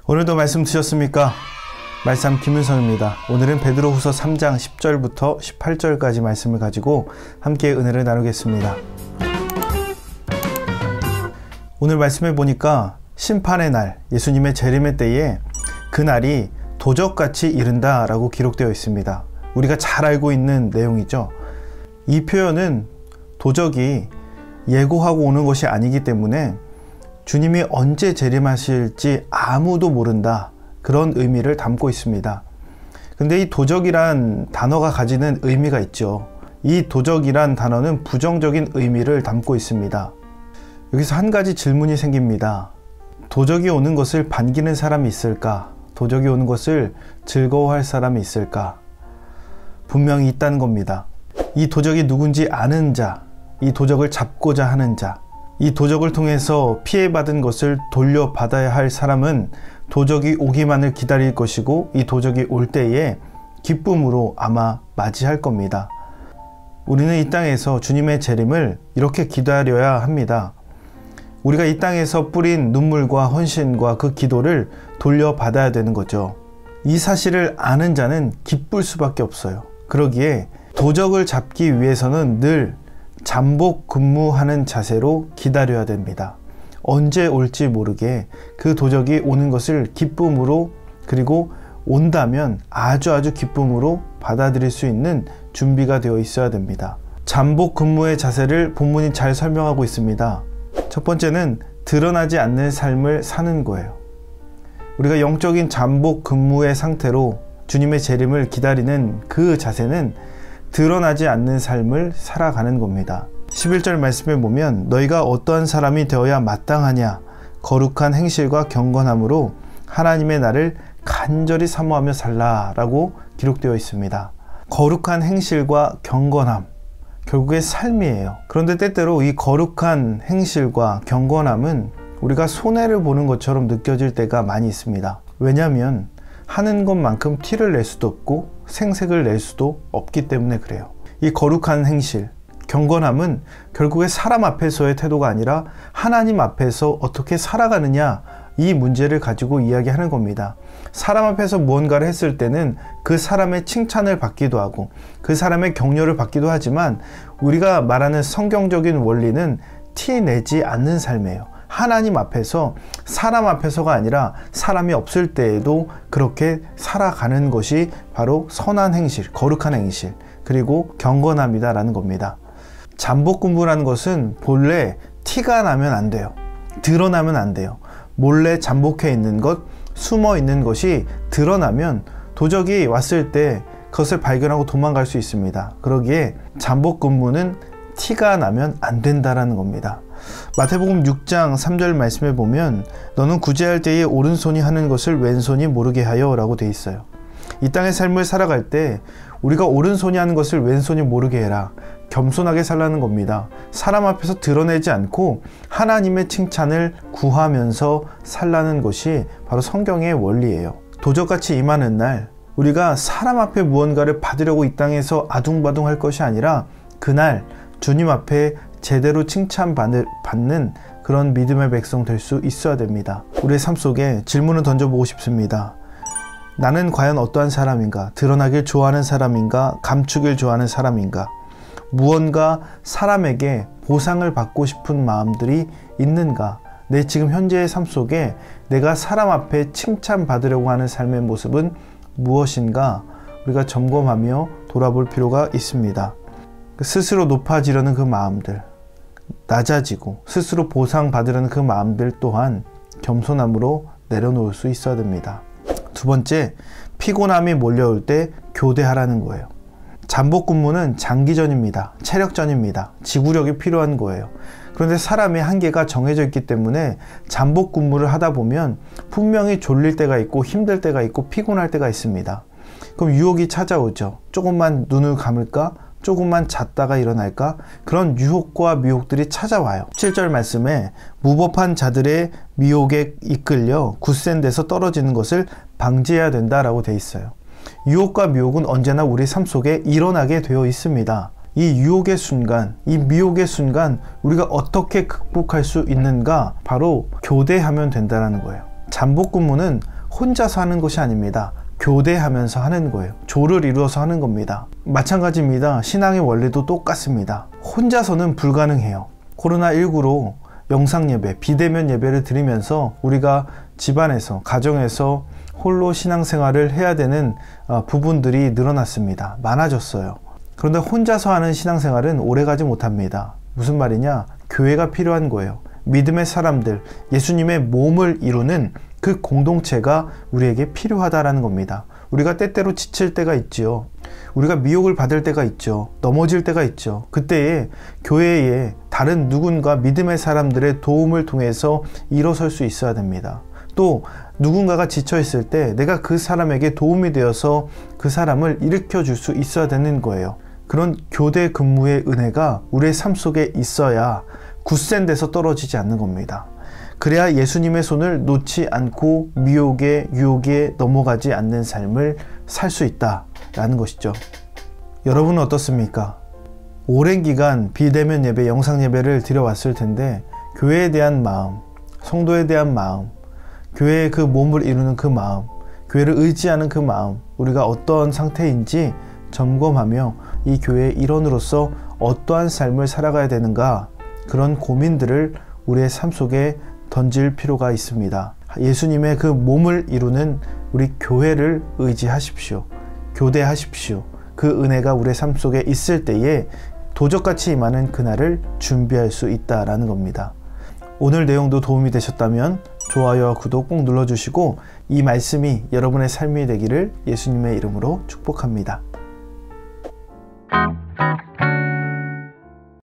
오늘도 말씀 드셨습니까? 말씀 김윤성입니다. 오늘은 베드로후서 3장 10절부터 18절까지 말씀을 가지고 함께 은혜를 나누겠습니다. 오늘 말씀해 보니까 심판의 날, 예수님의 재림의 때에 그 날이 도적같이 이른다 라고 기록되어 있습니다. 우리가 잘 알고 있는 내용이죠. 이 표현은 도적이 예고하고 오는 것이 아니기 때문에 주님이 언제 재림하실지 아무도 모른다, 그런 의미를 담고 있습니다. 근데 이 도적이란 단어가 가지는 의미가 있죠. 이 도적이란 단어는 부정적인 의미를 담고 있습니다. 여기서 한 가지 질문이 생깁니다. 도적이 오는 것을 반기는 사람이 있을까? 도적이 오는 것을 즐거워할 사람이 있을까? 분명히 있다는 겁니다. 이 도적이 누군지 아는 자, 이 도적을 잡고자 하는 자, 이 도적을 통해서 피해받은 것을 돌려받아야 할 사람은 도적이 오기만을 기다릴 것이고, 이 도적이 올 때에 기쁨으로 아마 맞이할 겁니다. 우리는 이 땅에서 주님의 재림을 이렇게 기다려야 합니다. 우리가 이 땅에서 뿌린 눈물과 헌신과 그 기도를 돌려받아야 되는 거죠. 이 사실을 아는 자는 기쁠 수밖에 없어요. 그러기에 도적을 잡기 위해서는 늘 잠복 근무하는 자세로 기다려야 됩니다. 언제 올지 모르게 그 도적이 오는 것을 기쁨으로, 그리고 온다면 아주 기쁨으로 받아들일 수 있는 준비가 되어 있어야 됩니다. 잠복 근무의 자세를 본문이 잘 설명하고 있습니다. 첫 번째는 드러나지 않는 삶을 사는 거예요. 우리가 영적인 잠복 근무의 상태로 주님의 재림을 기다리는 그 자세는 드러나지 않는 삶을 살아가는 겁니다. 11절 말씀에 보면 너희가 어떠한 사람이 되어야 마땅하냐, 거룩한 행실과 경건함으로 하나님의 날을 간절히 사모하며 살라 라고 기록되어 있습니다. 거룩한 행실과 경건함, 결국에 삶이에요. 그런데 때때로 이 거룩한 행실과 경건함은 우리가 손해를 보는 것처럼 느껴질 때가 많이 있습니다. 왜냐하면 하는 것만큼 티를 낼 수도 없고 생색을 낼 수도 없기 때문에 그래요. 이 거룩한 행실, 경건함은 결국에 사람 앞에서의 태도가 아니라 하나님 앞에서 어떻게 살아가느냐, 이 문제를 가지고 이야기하는 겁니다. 사람 앞에서 무언가를 했을 때는 그 사람의 칭찬을 받기도 하고 그 사람의 격려를 받기도 하지만, 우리가 말하는 성경적인 원리는 티 내지 않는 삶이에요. 하나님 앞에서, 사람 앞에서가 아니라 사람이 없을 때에도 그렇게 살아가는 것이 바로 선한 행실, 거룩한 행실, 그리고 경건함이다라는 겁니다. 잠복 근무라는 것은 본래 티가 나면 안 돼요. 드러나면 안 돼요. 몰래 잠복해 있는 것, 숨어 있는 것이 드러나면 도적이 왔을 때 그것을 발견하고 도망갈 수 있습니다. 그러기에 잠복 근무는 티가 나면 안 된다라는 겁니다. 마태복음 6장 3절 말씀에 보면 너는 구제할 때에 오른손이 하는 것을 왼손이 모르게 하여 라고 돼 있어요. 이 땅의 삶을 살아갈 때 우리가 오른손이 하는 것을 왼손이 모르게 해라. 겸손하게 살라는 겁니다. 사람 앞에서 드러내지 않고 하나님의 칭찬을 구하면서 살라는 것이 바로 성경의 원리예요. 도적같이 임하는 날, 우리가 사람 앞에 무언가를 받으려고 이 땅에서 아둥바둥 할 것이 아니라 그날 주님 앞에 제대로 칭찬받는 그런 믿음의 백성 될 수 있어야 됩니다. 우리의 삶 속에 질문을 던져보고 싶습니다. 나는 과연 어떠한 사람인가? 드러나길 좋아하는 사람인가? 감추길 좋아하는 사람인가? 무언가 사람에게 보상을 받고 싶은 마음들이 있는가? 내 지금 현재의 삶 속에 내가 사람 앞에 칭찬받으려고 하는 삶의 모습은 무엇인가? 우리가 점검하며 돌아볼 필요가 있습니다. 스스로 높아지려는 그 마음들, 낮아지고 스스로 보상받으려는 그 마음들 또한 겸손함으로 내려놓을 수 있어야 됩니다. 두 번째, 피곤함이 몰려올 때 교대하라는 거예요. 잠복 근무는 장기전입니다. 체력전입니다. 지구력이 필요한 거예요. 그런데 사람의 한계가 정해져 있기 때문에 잠복 근무를 하다 보면 분명히 졸릴 때가 있고 힘들 때가 있고 피곤할 때가 있습니다. 그럼 유혹이 찾아오죠. 조금만 눈을 감을까? 조금만 잤다가 일어날까? 그런 유혹과 미혹들이 찾아와요. 7절 말씀에 무법한 자들의 미혹에 이끌려 굳센 데서 떨어지는 것을 방지해야 된다라고 돼 있어요. 유혹과 미혹은 언제나 우리 삶 속에 일어나게 되어 있습니다. 이 유혹의 순간, 이 미혹의 순간 우리가 어떻게 극복할 수 있는가? 바로 교대하면 된다는 거예요. 잠복근무는 혼자서 하는 것이 아닙니다. 교대하면서 하는 거예요. 조를 이루어서 하는 겁니다. 마찬가지입니다. 신앙의 원리도 똑같습니다. 혼자서는 불가능해요. 코로나19로 영상예배, 비대면 예배를 드리면서 우리가 집안에서, 가정에서 홀로 신앙생활을 해야 되는 부분들이 늘어났습니다. 많아졌어요. 그런데 혼자서 하는 신앙생활은 오래가지 못합니다. 무슨 말이냐? 교회가 필요한 거예요. 믿음의 사람들, 예수님의 몸을 이루는 그 공동체가 우리에게 필요하다라는 겁니다. 우리가 때때로 지칠 때가 있지요. 우리가 미혹을 받을 때가 있죠. 넘어질 때가 있죠. 그때에 교회에 다른 누군가 믿음의 사람들의 도움을 통해서 일어설 수 있어야 됩니다. 또 누군가가 지쳐 있을 때 내가 그 사람에게 도움이 되어서 그 사람을 일으켜 줄 수 있어야 되는 거예요. 그런 교대 근무의 은혜가 우리의 삶 속에 있어야 굳센 데서 떨어지지 않는 겁니다. 그래야 예수님의 손을 놓지 않고 미혹에 유혹에 넘어가지 않는 삶을 살 수 있다라는 것이죠. 여러분은 어떻습니까? 오랜 기간 비대면 예배, 영상 예배를 드려왔을 텐데 교회에 대한 마음, 성도에 대한 마음, 교회의 그 몸을 이루는 그 마음, 교회를 의지하는 그 마음, 우리가 어떠한 상태인지 점검하며 이 교회의 일원으로서 어떠한 삶을 살아가야 되는가, 그런 고민들을 우리의 삶 속에 던질 필요가 있습니다. 예수님의 그 몸을 이루는 우리 교회를 의지하십시오. 교대하십시오. 그 은혜가 우리의 삶 속에 있을 때에 도적같이 임하는 그날을 준비할 수 있다라는 겁니다. 오늘 내용도 도움이 되셨다면 좋아요와 구독 꼭 눌러주시고 이 말씀이 여러분의 삶이 되기를 예수님의 이름으로 축복합니다.